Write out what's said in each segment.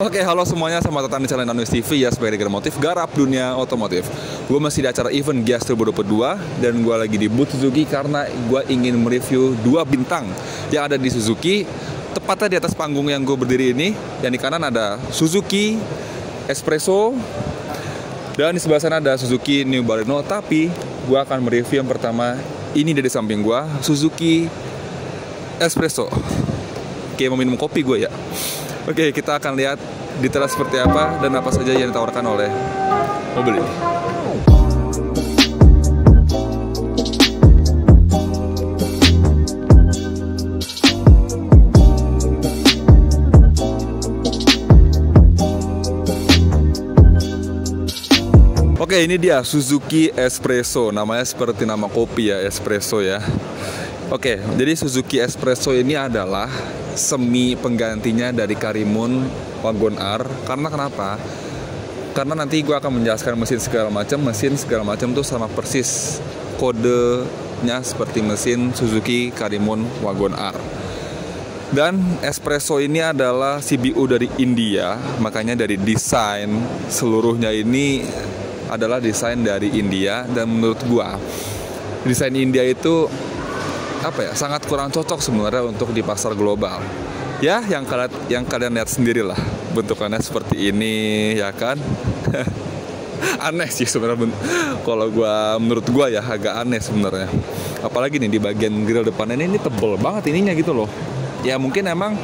Oke, halo semuanya, selamat datang di channel Danus TV ya, sebagai Negara Motif, garap dunia otomotif. Gue masih di acara event Gias 2022 dan gue lagi di booth Suzuki karena gue ingin mereview 2 bintang yang ada di Suzuki. Tepatnya di atas panggung yang gue berdiri ini, yang di kanan ada Suzuki Espresso dan di sebelah sana ada Suzuki New Baleno. Tapi gue akan mereview yang pertama, ini dari samping gue, Suzuki Espresso. Kayak mau minum kopi gue ya. Oke, kita akan lihat detail seperti apa dan apa saja yang ditawarkan oleh mobil ini. Oke, ini dia Suzuki Espresso. Namanya seperti nama kopi ya, Espresso ya. Oke, jadi Suzuki Espresso ini adalah semi penggantinya dari Karimun Wagon R. Karena kenapa? Karena nanti gue akan menjelaskan mesin segala macam tuh sama persis kodenya seperti mesin Suzuki Karimun Wagon R. Dan Espresso ini adalah CBU dari India, makanya dari desain seluruhnya ini adalah desain dari India. Dan menurut gue desain India itu sangat kurang cocok sebenarnya untuk di pasar global. Ya, yang kalian lihat sendirilah, bentukannya seperti ini, ya kan? Aneh sih sebenarnya. Kalau menurut gua ya agak aneh sebenarnya. Apalagi nih di bagian grill depannya ini tebel banget ininya gitu loh. Ya mungkin emang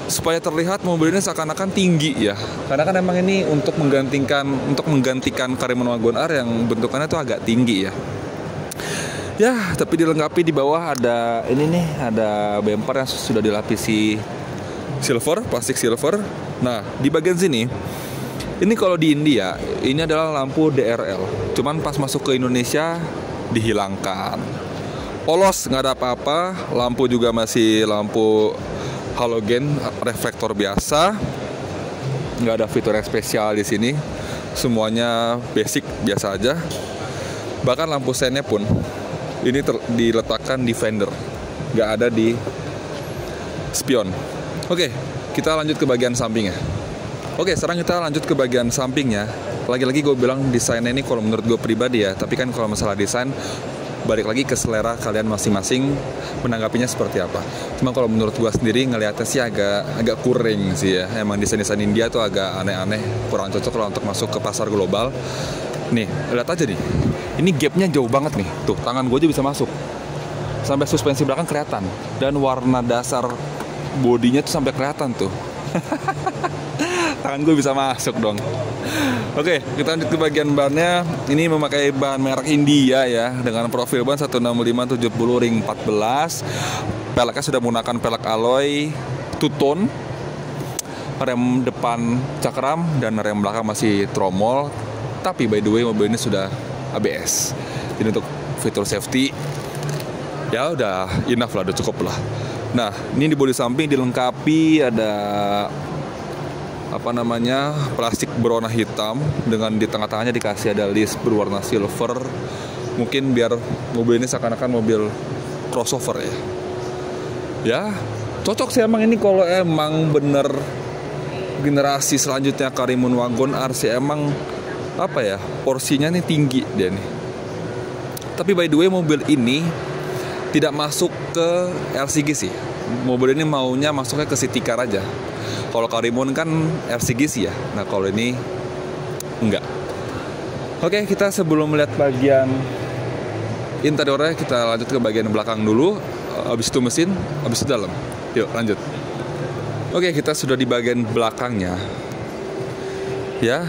supaya terlihat mobil ini seakan-akan tinggi ya. Karena kan emang ini untuk menggantikan Karimun Wagon R yang bentukannya tuh agak tinggi ya. Ya, tapi dilengkapi di bawah ada ini nih, ada bumper yang sudah dilapisi silver, plastik silver. Nah, di bagian sini, ini kalau di India, ini adalah lampu DRL. Cuman pas masuk ke Indonesia, dihilangkan. Polos, nggak ada apa-apa. Lampu juga masih lampu halogen, reflektor biasa. Nggak ada fitur yang spesial di sini. Semuanya basic, biasa aja. Bahkan lampu sennya pun ini diletakkan di fender, nggak ada di spion. Oke, kita lanjut ke bagian sampingnya. Oke, sekarang kita lanjut ke bagian sampingnya. Lagi-lagi gue bilang desainnya ini kalau menurut gue pribadi ya, tapi kan kalau masalah desain balik lagi ke selera kalian masing-masing menanggapinya seperti apa. Cuma kalau menurut gue sendiri ngelihatnya sih agak kuring sih ya. Emang desain India tuh agak aneh-aneh, kurang cocok kalau untuk masuk ke pasar global. Nih, lihat aja nih. Ini gapnya jauh banget nih. Tuh, tangan gue aja bisa masuk. Sampai suspensi belakang kelihatan. Dan warna dasar bodinya tuh sampai kelihatan tuh. Tangan gue bisa masuk dong. Oke, kita lanjut ke bagian bannya. Ini memakai bahan merek India ya, dengan profil ban 165/70 ring 14. Peleknya sudah menggunakan pelek alloy two-tone. Rem depan cakram dan rem belakang masih tromol. Tapi by the way mobil ini sudah ABS. Jadi untuk fitur safety ya udah enough lah, udah cukup lah. Nah, ini di bodi samping dilengkapi ada plastik berwarna hitam dengan di tengah-tengahnya dikasih ada list berwarna silver. Mungkin biar mobil ini seakan-akan mobil crossover ya. Ya, cocok sih emang ini kalau emang bener generasi selanjutnya Karimun Wagon R sih emang porsinya nih tinggi dia nih. Tapi by the way mobil ini tidak masuk ke LCG sih. Mobil ini maunya masuknya ke city car aja. Kalau Karimun kan LCG sih ya. Nah kalau ini enggak. Oke, kita sebelum melihat bagian interiornya kita lanjut ke bagian belakang dulu. Habis itu mesin, habis itu dalam. Yuk lanjut. Oke, kita sudah di bagian belakangnya. Ya,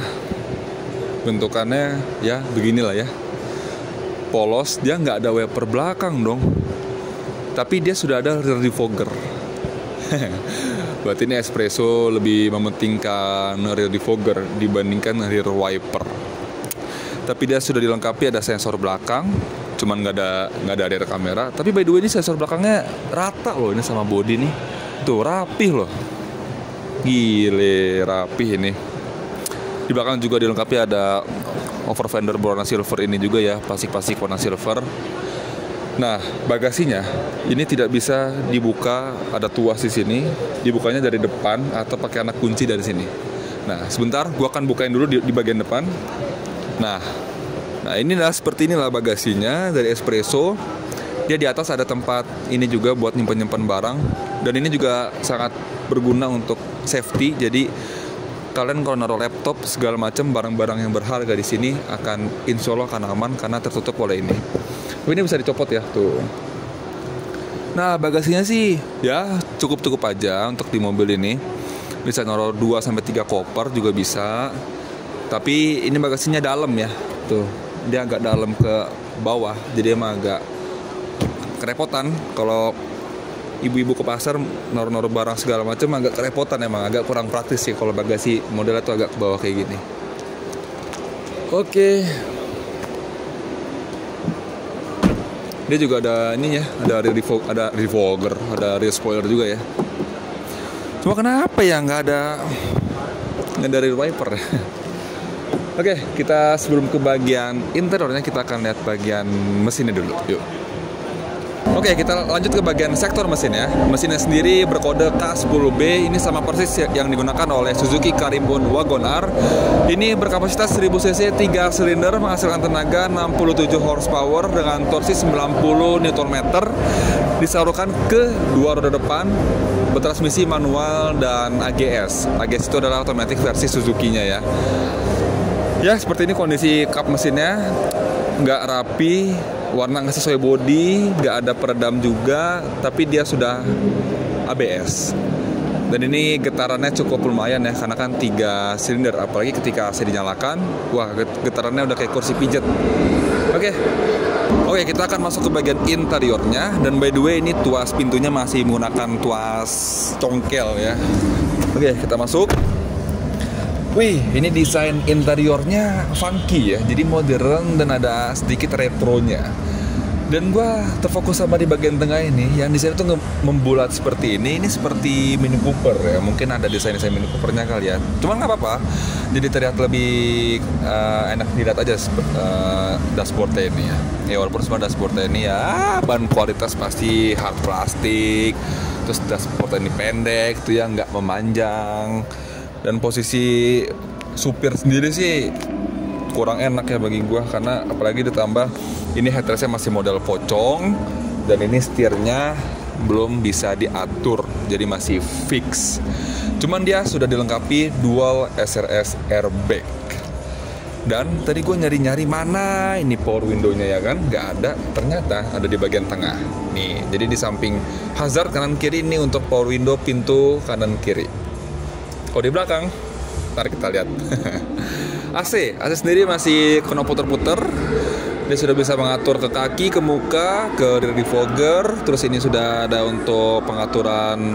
bentukannya ya beginilah ya, polos. Dia nggak ada wiper belakang dong, tapi dia sudah ada rear defogger. Berarti ini Espresso lebih mementingkan rear defogger dibandingkan rear wiper. Tapi dia sudah dilengkapi ada sensor belakang, cuman nggak ada rear kamera. Tapi by the way ini sensor belakangnya rata loh ini sama body nih, tuh rapih loh, gile rapih ini. Di belakang juga dilengkapi ada over fender berwarna silver ini juga ya, plastik warna silver. Nah, bagasinya ini tidak bisa dibuka, ada tuas di sini. Dibukanya dari depan atau pakai anak kunci dari sini. Nah, sebentar, gua akan bukain dulu di bagian depan. Nah, inilah seperti inilah bagasinya dari Espresso. Dia di atas ada tempat ini juga buat nyimpen barang. Dan ini juga sangat berguna untuk safety. Jadi kalian kalau naruh laptop segala macam barang-barang yang berharga di sini akan insya Allah akan aman karena tertutup oleh ini. Ini bisa dicopot ya tuh. Nah, bagasinya sih ya cukup aja untuk di mobil ini. Bisa naruh 2-3 koper juga bisa. Tapi ini bagasinya dalam ya. Tuh, dia agak dalam ke bawah. Jadi emang agak kerepotan kalau ibu-ibu ke pasar naruh barang segala macam, agak kerepotan, emang agak kurang praktis sih kalau bagasi modelnya tuh agak ke bawah kayak gini. Oke. Dia juga ada ininya, ada rear fogger, ada rear spoiler juga ya. Cuma kenapa ya nggak ada rear wiper? Oke, kita sebelum ke bagian interiornya kita akan lihat bagian mesinnya dulu. Yuk. Oke, kita lanjut ke bagian sektor mesin ya. Mesinnya sendiri berkode K10B. Ini sama persis yang digunakan oleh Suzuki Karimun Wagon R. Ini berkapasitas 1000 cc, 3 silinder, menghasilkan tenaga 67 horsepower dengan torsi 90 Nm. Disalurkan ke dua roda depan, bertransmisi manual dan AGS. AGS itu adalah otomatis versi Suzuki-nya ya. Ya, seperti ini kondisi kap mesinnya. Nggak rapi, warna nggak sesuai body, nggak ada peredam juga, tapi dia sudah ABS. Dan ini getarannya cukup lumayan ya, karena kan 3 silinder, apalagi ketika AC dinyalakan, wah getarannya udah kayak kursi pijet. Oke, kita akan masuk ke bagian interiornya. Dan by the way, ini tuas pintunya masih menggunakan tuas congkel ya. Oke, kita masuk. Wih, ini desain interiornya funky ya, jadi modern dan ada sedikit retronya. Dan gua terfokus sama di bagian tengah ini, yang desain itu membulat seperti ini seperti Mini Cooper ya. Mungkin ada desain-desain Mini Coopernya kali ya. Cuman nggak apa-apa, jadi terlihat lebih enak dilihat aja dashboardnya ini ya. Ya walaupun semua dashboardnya ini ya ban kualitas pasti hard plastik, terus dashboardnya ini pendek, itu ya nggak memanjang. Dan posisi supir sendiri sih kurang enak ya bagi gua, karena apalagi ditambah ini headrestnya masih model pocong dan ini setirnya belum bisa diatur, jadi masih fix. Cuman dia sudah dilengkapi dual SRS airbag. Dan tadi gue nyari-nyari mana ini power window-nya ya kan, nggak ada, ternyata ada di bagian tengah. Nih, jadi di samping hazard kanan kiri ini untuk power window pintu kanan kiri. Oh, di belakang, ntar kita lihat. AC sendiri masih kena puter-puter. Dia sudah bisa mengatur ke kaki, ke muka, ke rear defogger. Terus ini sudah ada untuk pengaturan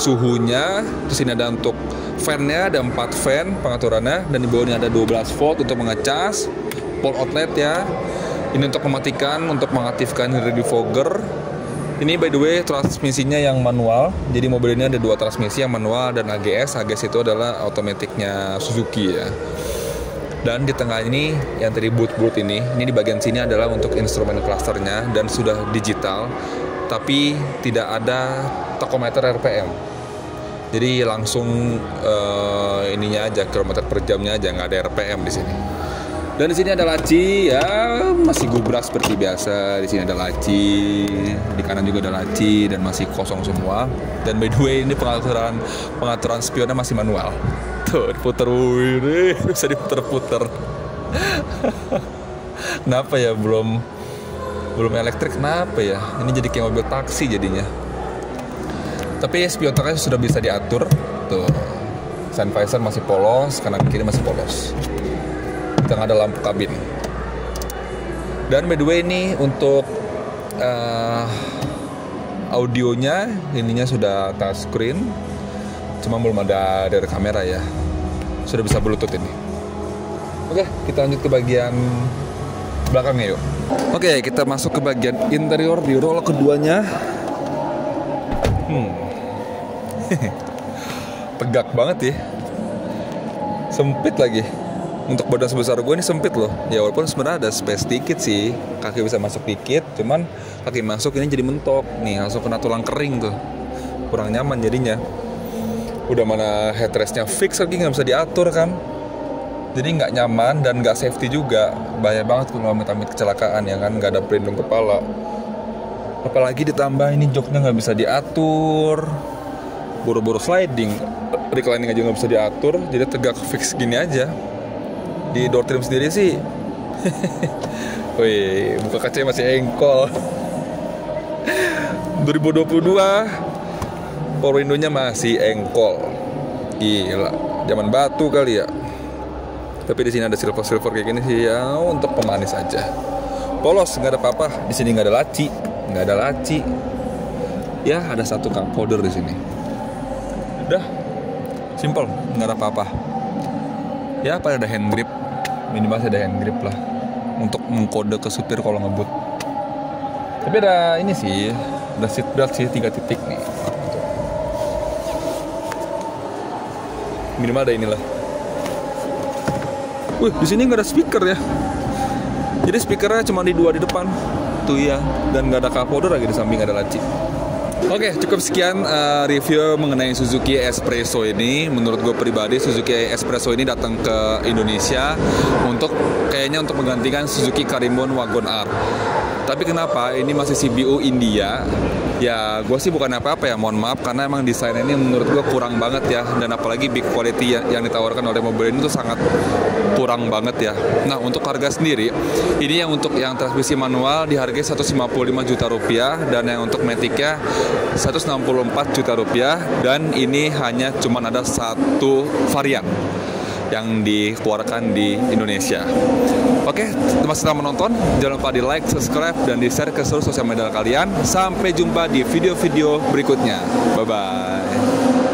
suhunya. Terus ini ada untuk fan-nya, ada 4 fan pengaturannya. Dan di bawahnya ada 12 volt untuk mengecas. Port outlet ya. Ini untuk mematikan, untuk mengaktifkan rear defogger. Ini by the way transmisinya yang manual. Jadi mobil ini ada 2 transmisi, yang manual dan AGS. AGS itu adalah otomatiknya Suzuki ya. Dan di tengah ini yang tadi boot ini di bagian sini adalah untuk instrumen clusternya dan sudah digital, tapi tidak ada tachometer RPM. Jadi langsung ininya aja, kilometer per jamnya aja, nggak ada RPM di sini. Dan di sini ada laci ya, masih gubrak seperti biasa. Di sini ada laci, di kanan juga ada laci dan masih kosong semua. Dan by the way ini pengaturan spionnya masih manual. Tuh diputer, wih, bisa diputer-puter. Kenapa ya belum elektrik? Kenapa ya? Ini jadi kayak mobil taksi jadinya. Tapi spion tengahnya sudah bisa diatur. Tuh, sun visor masih polos, kanan kiri masih polos. Tengah ada lampu kabin. Dan by the way ini untuk audionya ininya sudah touchscreen, cuma belum ada dari kamera ya. Sudah bisa Bluetooth ini. Oke, kita lanjut ke bagian belakangnya yuk. Oke, kita masuk ke bagian interior di roll keduanya. Tegak banget ya. Sempit lagi. untuk badan sebesar gue ini sempit loh. Ya walaupun sebenarnya ada space dikit sih, kaki bisa masuk dikit, cuman kaki masuk ini jadi mentok nih, langsung kena tulang kering tuh, kurang nyaman jadinya. Udah mana headrestnya fix lagi, nggak bisa diatur kan, jadi nggak nyaman dan nggak safety juga. Bahaya banget kalau amit-amit kecelakaan ya kan, nggak ada pelindung kepala. Apalagi ditambah ini joknya nggak bisa diatur, buru-buru sliding, reclining aja nggak bisa diatur, jadi tegak fix gini aja. Di door trim sendiri sih, wih, buka kacanya masih engkol. 2022, power window-nya masih engkol, gila, zaman batu kali ya. Tapi di sini ada silver kayak gini sih ya, untuk pemanis aja. Polos, nggak ada apa-apa. Di sini nggak ada laci, ya ada satu cup holder di sini. Udah, simple, nggak ada apa-apa. Ya paling ada hand grip, minimal ada hand grip lah untuk mengkode ke supir kalau ngebut. Tapi ada ini sih, ada seat belt sih 3 titik nih. Minimal ada inilah. Wih, di sini nggak ada speaker ya. Jadi speakernya cuma di 2 di depan tuh ya, dan nggak ada cup holder lagi di samping, ada laci. Oke, cukup sekian review mengenai Suzuki Espresso ini. Menurut gue pribadi, Suzuki Espresso ini datang ke Indonesia kayaknya untuk menggantikan Suzuki Karimun Wagon R. Tapi kenapa ini masih CBU India? Ya gue sih bukan apa-apa ya, mohon maaf, karena emang desain ini menurut gue kurang banget ya. Dan apalagi big quality yang ditawarkan oleh mobil ini tuh sangat kurang banget ya. Nah untuk harga sendiri, ini untuk yang transmisi manual dihargai 155 juta rupiah, dan yang untuk Matic-nya 164 juta rupiah. Dan ini hanya cuman ada satu varian yang dikeluarkan di Indonesia. Oke, terima kasih telah menonton. Jangan lupa di like, subscribe, dan di share ke seluruh sosial media kalian. Sampai jumpa di video-video berikutnya. Bye-bye.